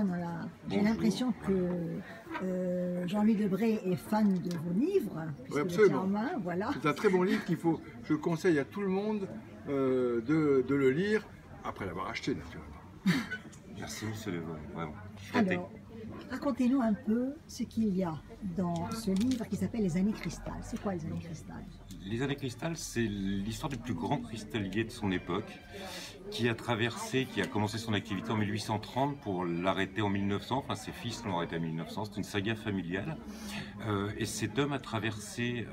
Voilà. J'ai l'impression que Jean-Louis Debré est fan de vos livres. Oui, absolument. En main, voilà. C'est un très bon livre qu'il faut, je conseille à tout le monde de le lire, après l'avoir acheté naturellement. Merci monsieur Levoy, vraiment. Alors, racontez-nous un peu ce qu'il y a dans ce livre qui s'appelle Les années cristal. C'est quoi les années cristal? Les années cristal, c'est l'histoire du plus grand cristallier de son époque, qui a commencé son activité en 1830 pour l'arrêter en 1900, enfin ses fils l'ont arrêté en 1900, c'est une saga familiale. Et cet homme a traversé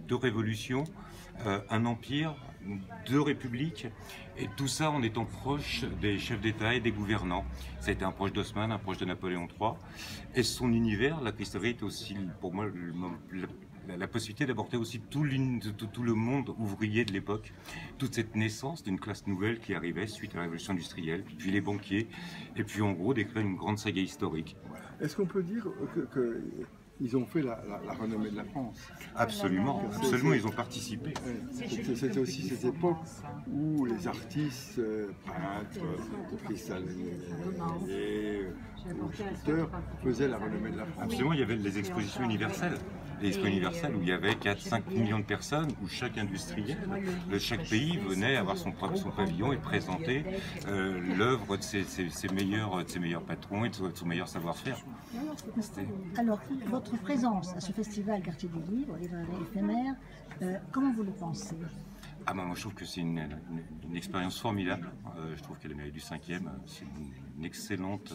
2 révolutions, un empire, 2 républiques, et tout ça en étant proche des chefs d'État et des gouvernants. Ça a été un proche d'Haussmann, un proche de Napoléon III, et son univers, la cristallerie, est aussi pour moi la possibilité d'aborder aussi tout le monde ouvrier de l'époque, toute cette naissance d'une classe nouvelle qui arrivait suite à la révolution industrielle, puis les banquiers, et puis en gros d'écrire une grande saga historique. Est-ce qu'on peut dire qu'ils ont fait la renommée de la France? Absolument, absolument, ils ont participé. C'était aussi cette époque où les artistes, peintres, cristalliers, sculpteurs faisaient la renommée de la France. Absolument, il y avait les expositions universelles. Les expositions universelles où il y avait 4-5 millions de personnes, où chaque industriel de chaque pays venait avoir son pavillon et présenter l'œuvre de ses meilleurs patrons et de son meilleur savoir-faire. Alors, votre présence à ce festival Quartier du Livre, librairie éphémère, comment vous le pensez? Ah ben moi je trouve que c'est une expérience formidable. Je trouve qu'à la mairie du 5e, c'est une excellente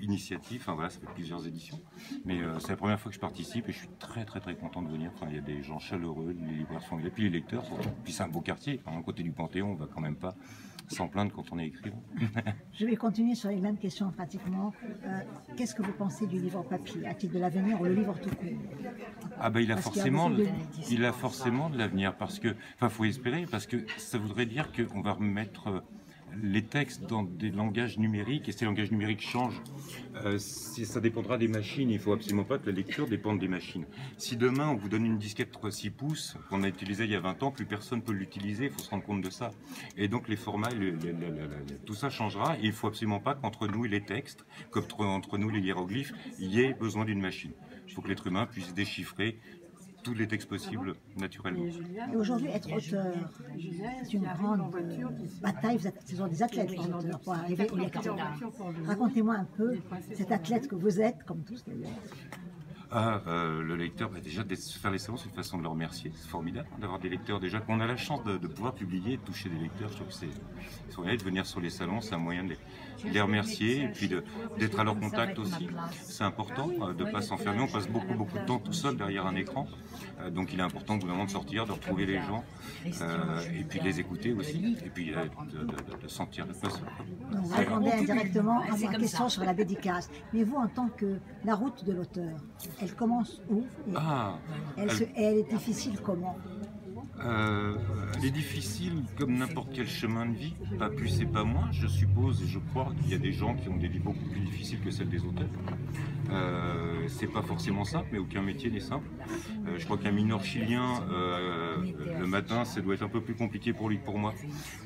initiative. Enfin voilà, ça fait plusieurs éditions. Mais c'est la première fois que je participe et je suis très content de venir. Enfin, il y a des gens chaleureux, les libraires sont là, puis les lecteurs sont là. Puis c'est un beau quartier. Enfin, à côté du Panthéon, on va quand même pas s'en plaindre quand on est écrivain. Je vais continuer sur les mêmes questions pratiquement. Qu'est-ce que vous pensez du livre papier, à titre de l'avenir, ou le livre tout court? Ah ben il a forcément de l'avenir, parce que, enfin faut espérer, parce que ça voudrait dire qu'on va remettre les textes dans des langages numériques, et ces langages numériques changent. Ça dépendra des machines, il ne faut absolument pas que la lecture dépende des machines. Si demain on vous donne une disquette 6 pouces qu'on a utilisée il y a 20 ans, plus personne ne peut l'utiliser, il faut se rendre compte de ça. Et donc les formats, tout ça changera, et il ne faut absolument pas qu'entre nous et les textes, comme entre nous les hiéroglyphes, il y ait besoin d'une machine. Il faut que l'être humain puisse déchiffrer tous les textes possibles naturellement. Et aujourd'hui, être auteur, c'est une grande bataille. Ce sont des athlètes, les auteurs, pour arriver au lecteur. Racontez-moi un peu cet athlète que vous êtes, comme tous d'ailleurs. Le lecteur, déjà, de faire les salons, c'est une façon de le remercier. C'est formidable d'avoir des lecteurs. Déjà, qu'on a la chance de pouvoir publier et de toucher des lecteurs, je trouve que c'est formidable. De venir sur les salons, c'est un moyen de les remercier et puis d'être à leur contact aussi. C'est important de ne pas s'enfermer. On passe beaucoup de temps tout seul derrière un écran. Donc il est important vraiment de sortir, de retrouver les gens et puis de les écouter aussi. Et puis de sentir le poste. Vous répondez indirectement à ma question sur la dédicace. Mais vous, en tant que la route de l'auteur, elle commence où? Elle est difficile comment? Elle est difficile comme n'importe quel chemin de vie, pas plus et pas moins, je suppose, et je crois qu'il y a des gens qui ont des vies beaucoup plus difficiles que celles des auteurs. C'est pas forcément simple, mais aucun métier n'est simple. Je crois qu'un mineur chilien, le matin, ça doit être un peu plus compliqué pour lui que pour moi.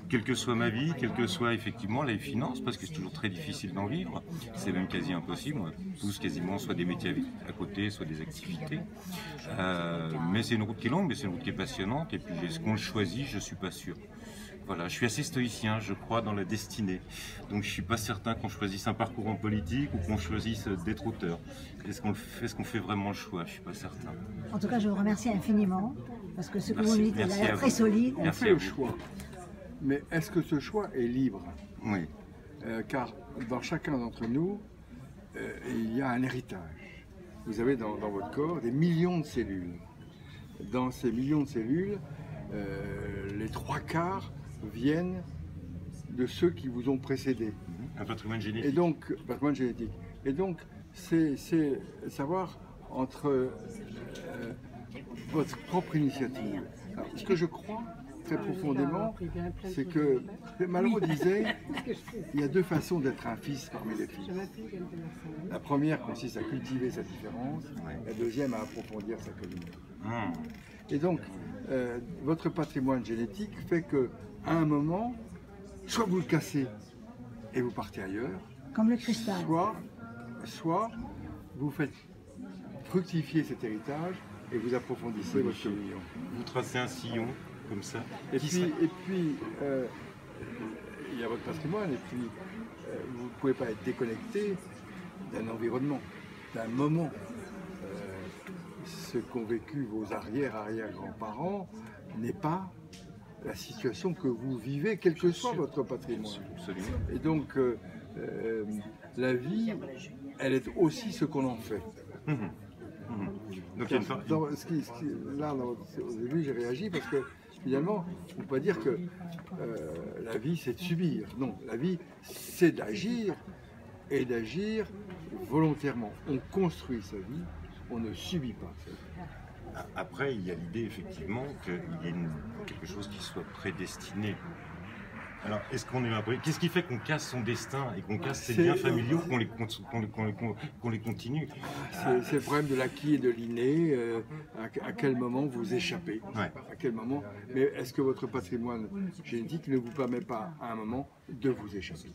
Quelle que soit ma vie, quelle que soit effectivement les finances, parce que c'est toujours très difficile d'en vivre, c'est même quasi impossible, on a tous quasiment soit des métiers à côté, soit des activités. Mais c'est une route qui est longue, mais c'est une route qui est passionnante, et puis est-ce qu'on le choisit, je suis pas sûr. Voilà, je suis assez stoïcien, je crois dans la destinée. Donc je suis pas certain qu'on choisisse un parcours en politique ou qu'on choisisse d'être auteur. Est-ce qu'on fait vraiment le choix? Je suis pas certain. En tout cas, je vous remercie infiniment, parce que ce que vous nous dites est très solide. On fait le choix. Mais est-ce que ce choix est libre? Oui. Car dans chacun d'entre nous, il y a un héritage. Vous avez dans votre corps des millions de cellules. Dans ces millions de cellules, les 3/4 viennent de ceux qui vous ont précédé. Un patrimoine génétique. Et donc, patrimoine génétique. Et donc, c'est savoir entre votre propre initiative. Alors, ce que je crois très profondément, c'est que Malraux disait il y a 2 façons d'être un fils parmi les fils. La première consiste à cultiver sa différence, la deuxième à approfondir sa communauté. Et donc, votre patrimoine génétique fait que, à un moment, soit vous le cassez et vous partez ailleurs, Comme le cristal. Soit vous faites fructifier cet héritage et vous approfondissez votre communion. Vous tracez un sillon comme ça. Et puis, il y a votre patrimoine, et puis vous ne pouvez pas être déconnecté d'un environnement, d'un moment. Ce qu'ont vécu vos arrière-grands-parents n'est pas la situation que vous vivez, quel que soit votre patrimoine. Absolument. Et donc, la vie, elle est aussi ce qu'on en fait. Donc, au début, j'ai réagi parce que finalement, on ne peut pas dire que la vie, c'est de subir. Non, la vie, c'est d'agir et d'agir volontairement. On construit sa vie, on ne subit pas sa vie. Après, il y a l'idée effectivement qu'il y ait quelque chose qui soit prédestiné. Alors, est-ce qu'on est l'impression? Qu'est-ce qui fait qu'on casse son destin et qu'on casse ses liens familiaux, qu'on les continue? C'est le problème de l'acquis et de l'inné. À quel moment vous échappez? Ouais. À quel moment? Mais est-ce que votre patrimoine génétique ne vous permet pas, à un moment, de vous échapper?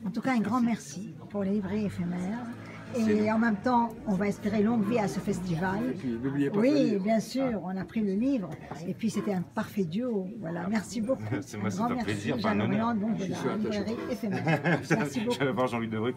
En tout cas, un grand merci pour les librairies éphémères. Et en même temps, on va espérer longue vie à ce festival. Et puis, n'oubliez pas oui, bien sûr, on a pris le livre. Et puis, c'était un parfait duo. Voilà, merci beaucoup. C'est un plaisir, Jeanne Orléans, donc de la librairie éphémère. Merci beaucoup. J'allais voir Jean-Louis Debré.